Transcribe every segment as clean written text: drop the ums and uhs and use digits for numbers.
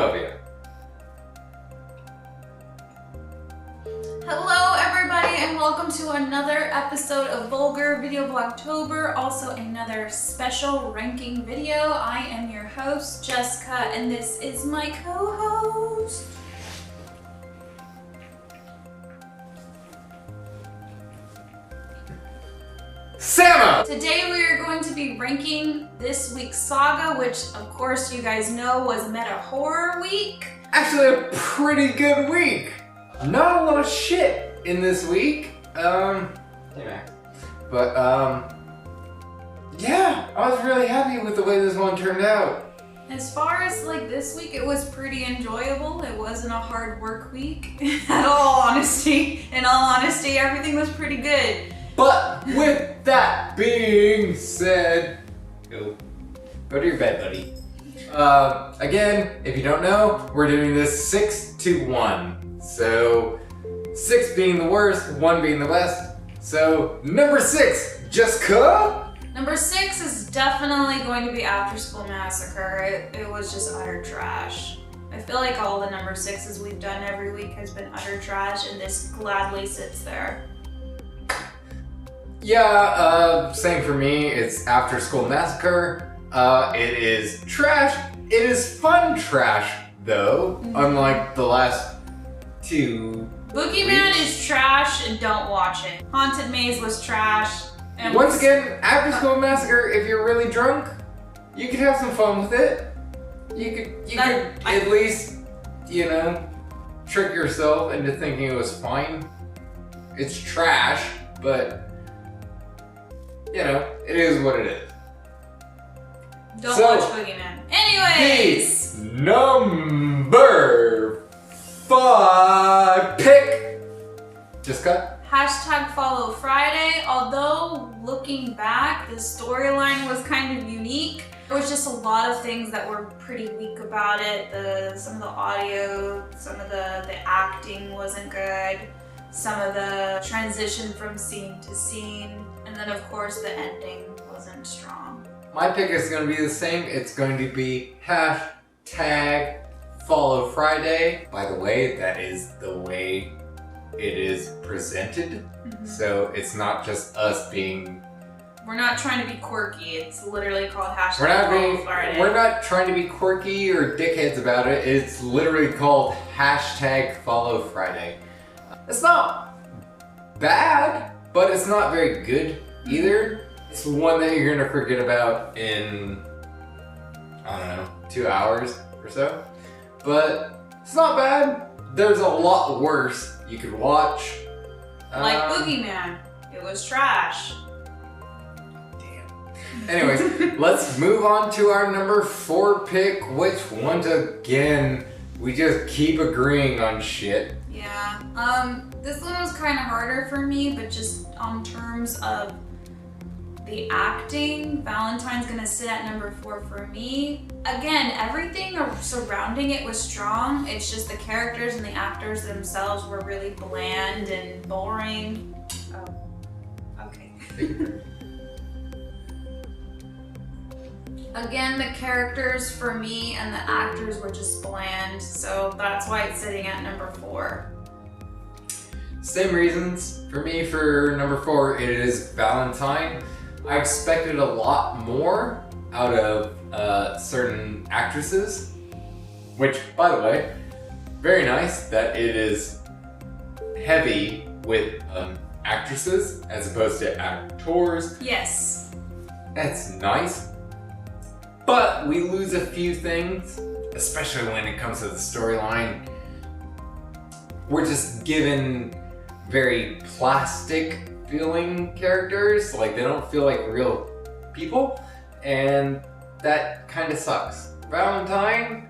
love you. Hello everybody and welcome to another episode of Vulgar Video Vlogtober, also another special ranking video. I am your host, Jessica, and this is my co-host. Sama! Today we are going to be ranking this week's saga, which of course you guys know was Meta Horror Week. Actually a pretty good week. Not a lot of shit in this week. Yeah, I was really happy with the way this one turned out. As far as like this week, it was pretty enjoyable. It wasn't a hard work week at all, honesty. In all honesty, everything was pretty good. But with that being said, go to your bed, buddy. Again, if you don't know, we're doing this 6-1. So 6 being the worst, 1 being the best. So number 6, Jessica. Number 6 is definitely going to be After School Massacre. It was just utter trash. I feel like all the number 6s we've done every week has been utter trash, and this gladly sits there. Yeah, same for me. It's After School Massacre. It is trash. It is fun trash, though, unlike the last 2 Boogeyman weeks. is trash and don't watch it. Haunted Maze was trash. And Once again, After School Massacre, if you're really drunk, you could have some fun with it. You could at least, you know, trick yourself into thinking it was fine. It's trash, but you know, it is what it is. Don't watch Boogeyman. Anyways! The number 5 pick. Jessica? Hashtag follow Friday. Although looking back, the storyline was kind of unique. There was just a lot of things that were pretty weak about it. Some of the audio, some of the acting wasn't good. Some of the transition from scene to scene. And then of course the ending wasn't strong. My pick is going to be the same. It's going to be hashtag follow Friday. By the way, that is the way it is presented. So it's not just us being... We're not trying to be quirky. It's literally called hashtag follow Friday. We're not trying to be quirky or dickheads about it. It's literally called hashtag follow Friday. It's not bad, but it's not very good either. It's one that you're gonna forget about in, I don't know, 2 hours or so. But it's not bad. There's a lot worse you could watch. Like Boogeyman. It was trash. Damn. Anyways, let's move on to our number 4 pick, which once again, we just keep agreeing on shit. Yeah, this one was kind of harder for me, but just on terms of the acting, Valentine's gonna sit at number 4 for me. Again, everything surrounding it was strong. It's just the characters and the actors themselves were really bland and boring. Oh, okay. Again, the characters for me and the actors were just bland, so that's why it's sitting at number 4. Same reasons for me for number 4. It is Valentine. I expected a lot more out of certain actresses, which, by the way, very nice that it is heavy with actresses as opposed to actors. Yes. That's nice. But we lose a few things, especially when it comes to the storyline. We're just given very plastic feeling characters, like they don't feel like real people, and that kind of sucks. Valentine,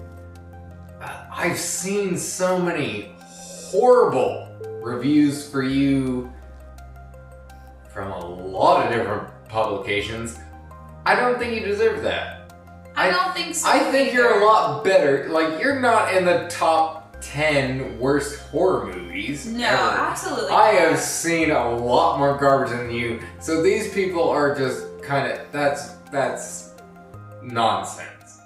I've seen so many horrible reviews for you from a lot of different publications. I don't think you deserve that. I don't think so. I think you're a lot better. Like, you're not in the top 10 worst horror movies. No, ever. absolutely. I have seen a lot more garbage than you. So these people are just kind of, that's nonsense.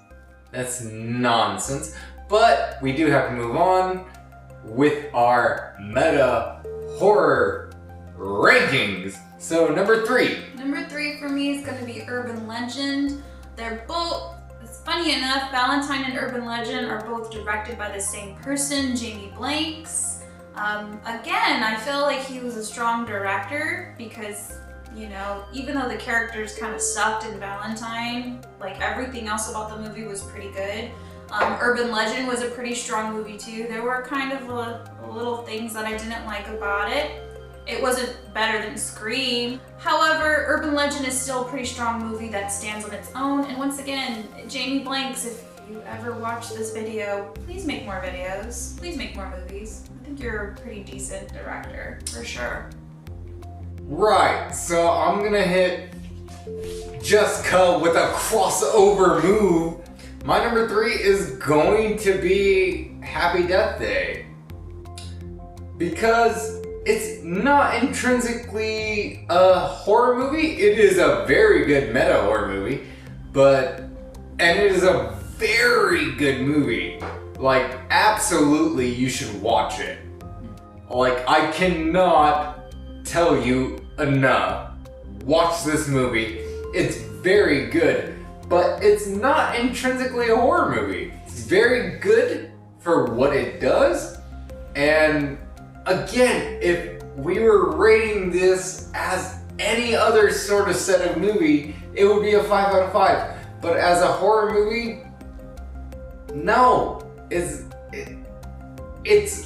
That's nonsense. But we do have to move on with our meta horror rankings. So number 3. Number 3 for me is going to be Urban Legend. They're both, it's funny enough, Valentine and Urban Legend are both directed by the same person, Jamie Blanks. Again, I feel like he was a strong director because, you know, even though the characters kind of sucked in Valentine, like everything else about the movie was pretty good. Urban Legend was a pretty strong movie too. There were kind of little things that I didn't like about it. It wasn't better than Scream. However, Urban Legend is still a pretty strong movie that stands on its own. And once again, Jamie Blanks, if you ever watch this video, please make more videos. Please make more movies. I think you're a pretty decent director, for sure. Right, so I'm gonna hit Jessica with a crossover move. My number 3 is going to be Happy Death Day. Because it's not intrinsically a horror movie. It is a very good meta horror movie, and it is a very good movie. Like, absolutely you should watch it. Like, I cannot tell you enough. Watch this movie. It's very good, but it's not intrinsically a horror movie. It's very good for what it does, and again, if we were rating this as any other sort of set of movie, it would be a 5 out of 5. But as a horror movie, no, it's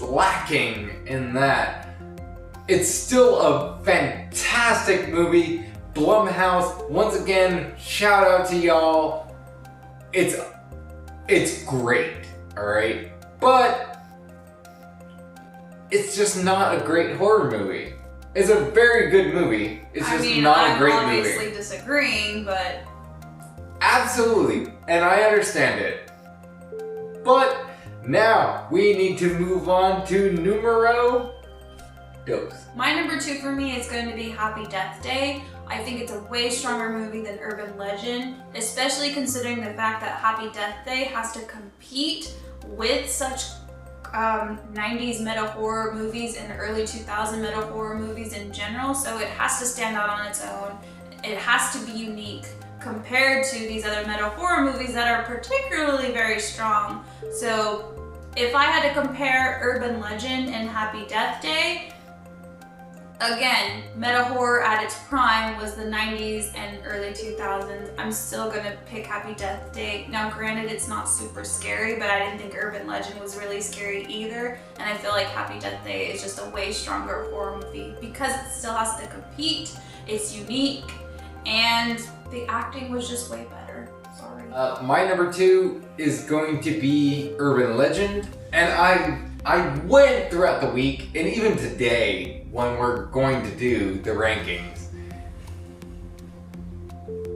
lacking in that. It's still a fantastic movie. Blumhouse, once again, shout out to y'all. It's great, all right? But it's just not a great horror movie. It's a very good movie. It's just not a great movie. I'm obviously disagreeing, but... Absolutely, and I understand it. But now we need to move on to numero dos. My number 2 for me is going to be Happy Death Day. I think it's a way stronger movie than Urban Legend, especially considering the fact that Happy Death Day has to compete with such 90s meta horror movies and early 2000 meta horror movies in general, so it has to stand out on its own. It has to be unique compared to these other meta horror movies that are particularly very strong. So if I had to compare Urban Legend and Happy Death Day, again, meta horror at its prime was the 90s and early 2000s. I'm still gonna pick Happy Death Day. Now granted, it's not super scary, but I didn't think Urban Legend was really scary either. And I feel like Happy Death Day is just a way stronger horror movie because it still has to compete, it's unique, and the acting was just way better. Sorry. My number 2 is going to be Urban Legend. And I went throughout the week, and even today, when we're going to do the rankings,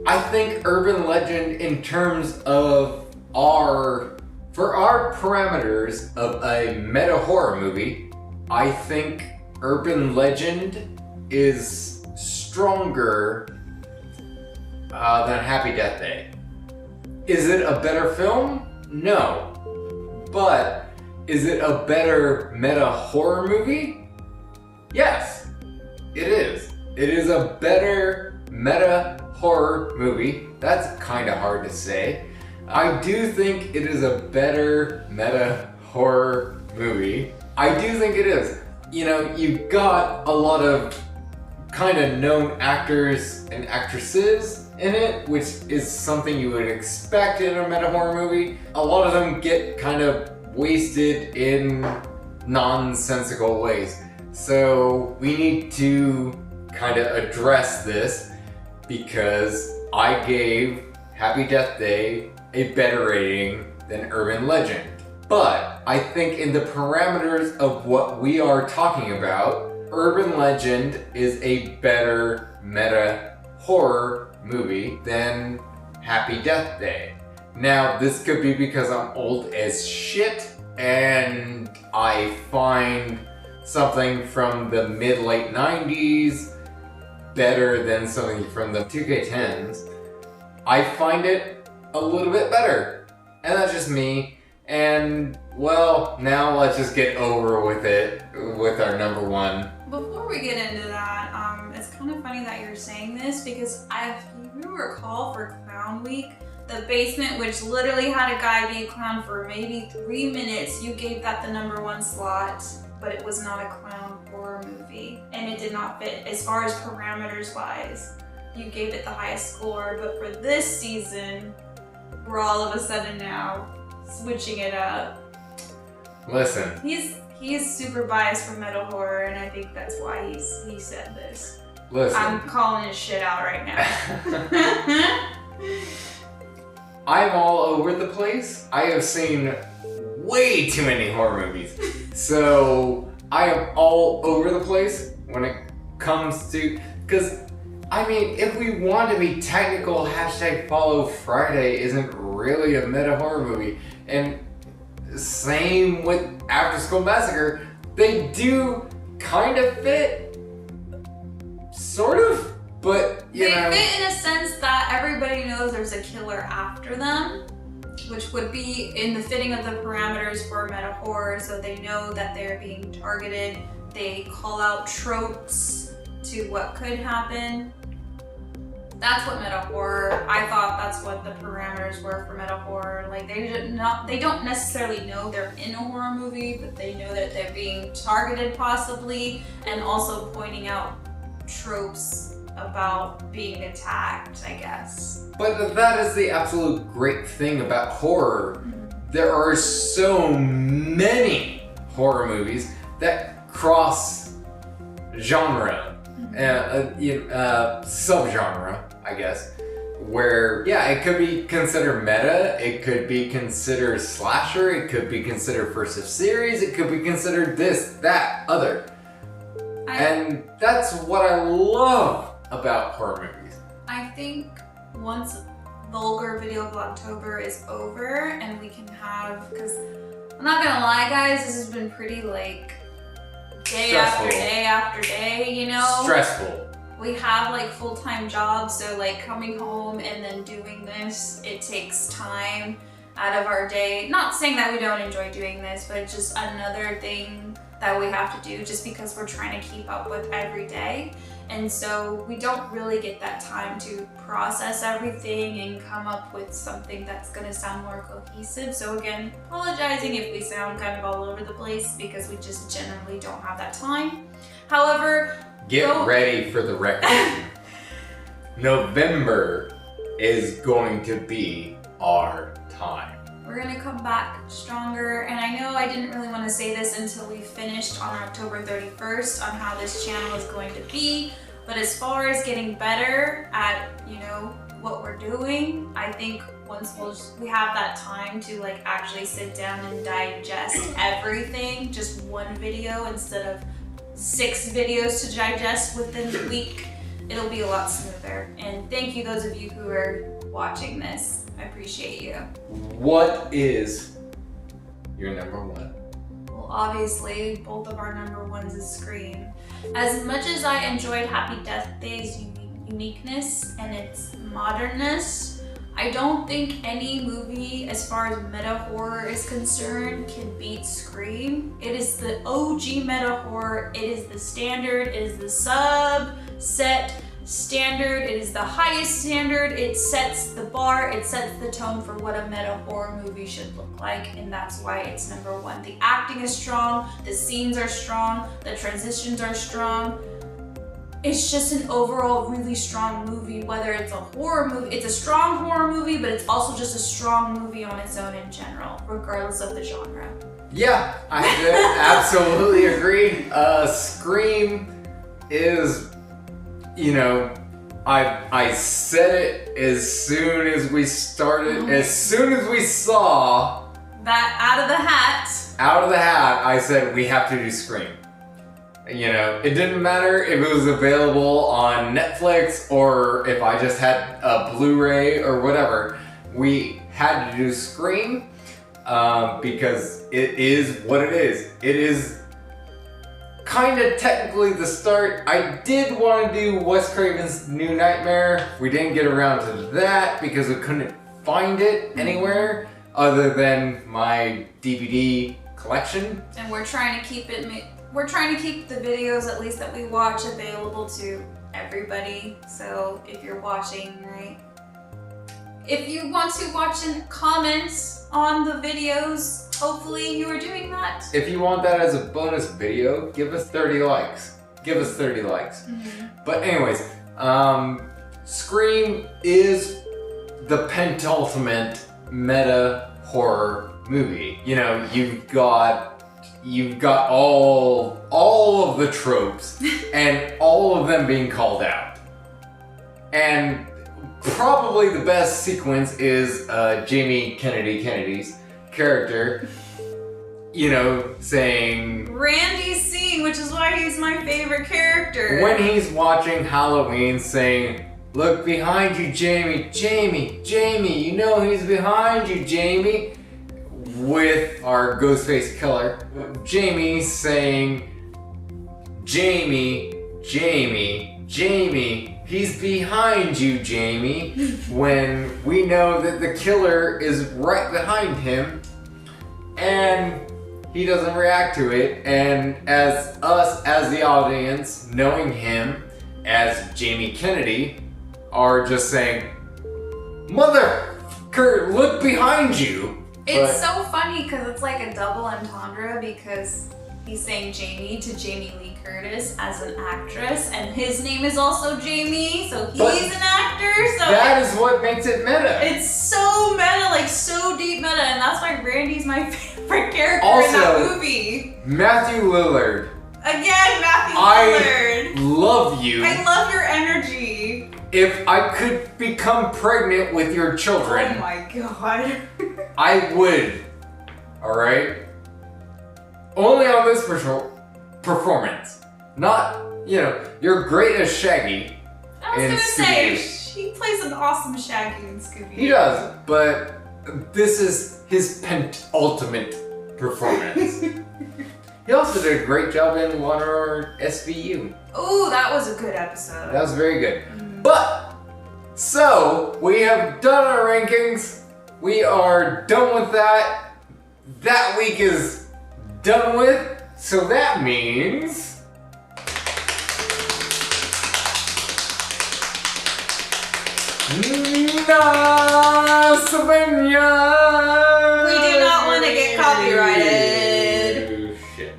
I think Urban Legend, in terms of for our parameters of a meta horror movie, I think Urban Legend is stronger than Happy Death Day. Is it a better film? No. But is it a better meta horror movie? Yes, it is. It is a better meta horror movie. That's kind of hard to say. I do think it is a better meta horror movie. I do think it is. You know, you've got a lot of kind of known actors and actresses in it, which is something you would expect in a meta horror movie. A lot of them get kind of wasted in nonsensical ways. So we need to kind of address this because I gave Happy Death Day a better rating than Urban Legend. But I think in the parameters of what we are talking about, Urban Legend is a better meta horror movie than Happy Death Day. Now, this could be because I'm old as shit and I find something from the mid-late 90s better than something from the 2K10s. I find it a little bit better. And that's just me. And, well, now let's just get over with it with our number one. Before we get into that, it's kind of funny that you're saying this because if you recall for Clown Week, the basement, which literally had a guy be a clown for maybe 3 minutes, you gave that the number one slot, but it was not a clown horror movie. And it did not fit as far as parameters wise. You gave it the highest score, but for this season, we're all of a sudden now switching it up. Listen. He's super biased for metal horror, and I think that's why he said this. Listen. I'm calling his shit out right now. I'm all over the place. I have seen way too many horror movies. So I am all over the place when it comes to, because I mean, if we want to be technical, #Follow Friday isn't really a meta horror movie. And same with After School Massacre, they do kind of fit, sort of, but you know. They fit in a sense that everybody knows there's a killer after them, which would be in the fitting of the parameters for meta horror, so they know that they're being targeted. They call out tropes to what could happen. That's what meta horror, I thought that's what the parameters were for meta horror. Like they don't necessarily know they're in a horror movie, but they know that they're being targeted possibly, and also pointing out tropes about being attacked, I guess. But that is the absolute great thing about horror. There are so many horror movies that cross genre. Subgenre, I guess, where, yeah, it could be considered meta, it could be considered slasher, it could be considered first of series, it could be considered this, that, other. And that's what I love about horror movies. I think once Vulgar Video Vlogtober is over and we can have, because I'm not gonna lie guys, this has been pretty like day stressful. after day after day, you know? Stressful. We have like full-time jobs, so like coming home and then doing this, it takes time out of our day. Not saying that we don't enjoy doing this, but it's just another thing that we have to do just because we're trying to keep up with every day. And so we don't really get that time to process everything and come up with something that's gonna sound more cohesive. So again, apologizing if we sound kind of all over the place because we just generally don't have that time. However, get ready for the record. November is going to be our time. We're gonna come back stronger, and I know I didn't really want to say this until we finished on October 31st on how this channel is going to be, but as far as getting better at, you know, what we're doing, I think once we have that time to like actually sit down and digest everything, just one video instead of 6 videos to digest within the week, it'll be a lot smoother. And thank you those of you who are watching this. I appreciate you. What is your number one? Well, obviously, both of our number ones is Scream. As much as I enjoyed Happy Death Day's uniqueness and its modernness, I don't think any movie, as far as meta horror is concerned, can beat Scream. It is the OG meta horror. It is the standard. It is the subset standard. It is the highest standard. It sets the bar. It sets the tone for what a meta horror movie should look like, and that's why it's number one. The acting is strong. The scenes are strong. The transitions are strong. It's just an overall really strong movie, whether it's a horror movie. It's a strong horror movie, but it's also just a strong movie on its own in general, regardless of the genre. Yeah, I absolutely agree. Scream is, you know, I said it as soon as we started, as soon as we saw that out of the hat, I said we have to do Scream. You know, it didn't matter if it was available on Netflix or if I just had a Blu-ray or whatever. We had to do Scream because it is what it is. It is kind of technically the start. I did want to do Wes Craven's New Nightmare. We didn't get around to that because we couldn't find it anywhere. other than my DVD collection. And we're trying to keep we're trying to keep the videos, at least that we watch, available to everybody. So if you're watching, right? If you want to watch and comment on the videos, hopefully you are doing that. If you want that as a bonus video, give us 30 likes. Give us 30 likes. But anyways, Scream is the penultimate meta horror movie. You know, you've got all of the tropes and all of them being called out. And probably the best sequence is Jamie Kennedy's character, you know, saying Randy's scene, which is why he's my favorite character. when he's watching Halloween, saying, "Look behind you, Jamie, Jamie, Jamie, you know he's behind you, Jamie," with our Ghostface killer. Jamie saying, "Jamie, Jamie, Jamie, he's behind you, Jamie," when we know that the killer is right behind him and he doesn't react to it. And as us, as the audience, knowing him as Jamie Kennedy, are just saying, "Mother, look behind you." It's so funny because it's like a double entendre, because he's saying Jamie to Jamie Lee Curtis as an actress, and his name is also Jamie, so he's an actor. So that is what makes it meta. It's so meta, like so deep meta, and that's why Randy's my favorite character Also, in that movie. Matthew Lillard. Again, Matthew I Lillard. love you. I love your energy. If I could become pregnant with your children, Oh my god. I would. Alright? Only on this performance. Not, you know, you're great as Shaggy. I was in gonna say, Scooby-Doo. he plays an awesome Shaggy in Scooby-Doo. He does, but this is his penultimate performance. He also did a great job in Water SVU. Ooh, that was a good episode. That was very good. But, so, we have done our rankings. We are done with that. That week is done with. So that means... Nasvenya! We do not want to get copyrighted. Shit.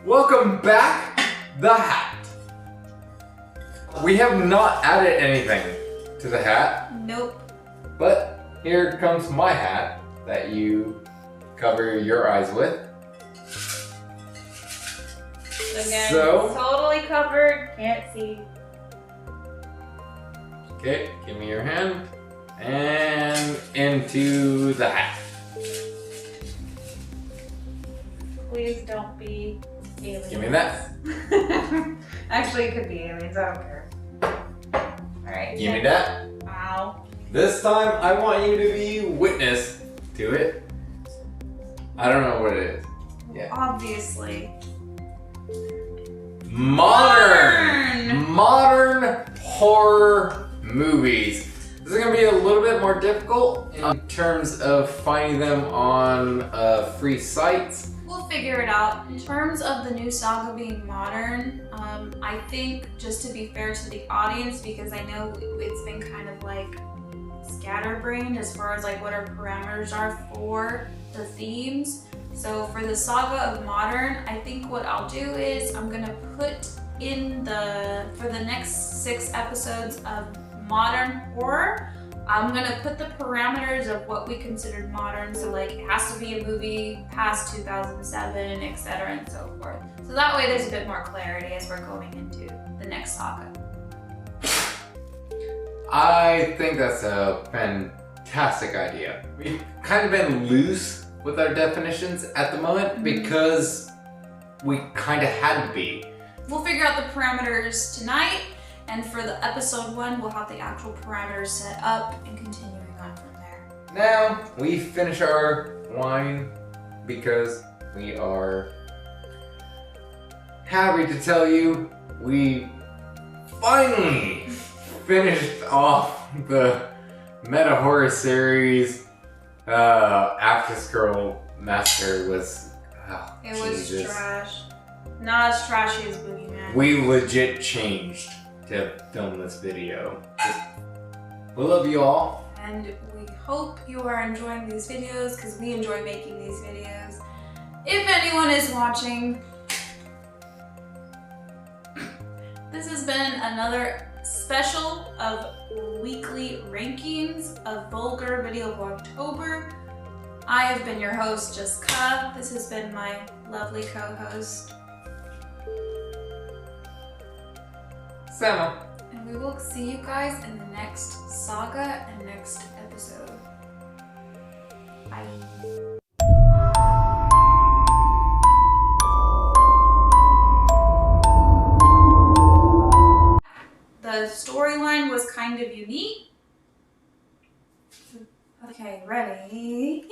Welcome back, The Hat. We have not added anything to the hat. Nope. But here comes my hat that you cover your eyes with. Again, So- totally covered. Can't see. Okay, give me your hand. And into the hat. Please don't be aliens. Give me that. Actually, it could be aliens. I don't care. Alright. Give me that. Wow. This time I want you to be witness to it. I don't know what it is. Yeah. Obviously. Modern horror movies. This is gonna be a little bit more difficult in terms of finding them on free sites. We'll figure it out. In terms of the new saga being modern, I think, just to be fair to the audience, because I know it's been kind of like scatterbrained as far as like what our parameters are for the themes. So for the saga of modern, I think what I'll do is I'm gonna put in for the next 6 episodes of modern horror, I'm gonna put the parameters of what we considered modern. So like it has to be a movie past 2007, etc. and so forth. So that way there's a bit more clarity as we're going into the next saga. I think that's a fantastic idea. We've kind of been loose with our definitions at the moment because we kind of had to be. We'll figure out the parameters tonight, and for the episode 1, we'll have the actual parameters set up and continuing on from there. Now we finish our wine because we are happy to tell you we finally finished off the meta horror series. After Scroll Master was. Oh, It was Jesus. trash. Not as trashy as Boogeyman. We legit changed to film this video. We love you all. And we hope you are enjoying these videos because we enjoy making these videos. If anyone is watching, this has been another special of weekly rankings of Vulgar Video Vlogtober. I have been your host, Jessica. This has been my lovely co-host, Sama. and we will see you guys in the next saga and next episode. Bye. The storyline was kind of unique. Okay, ready?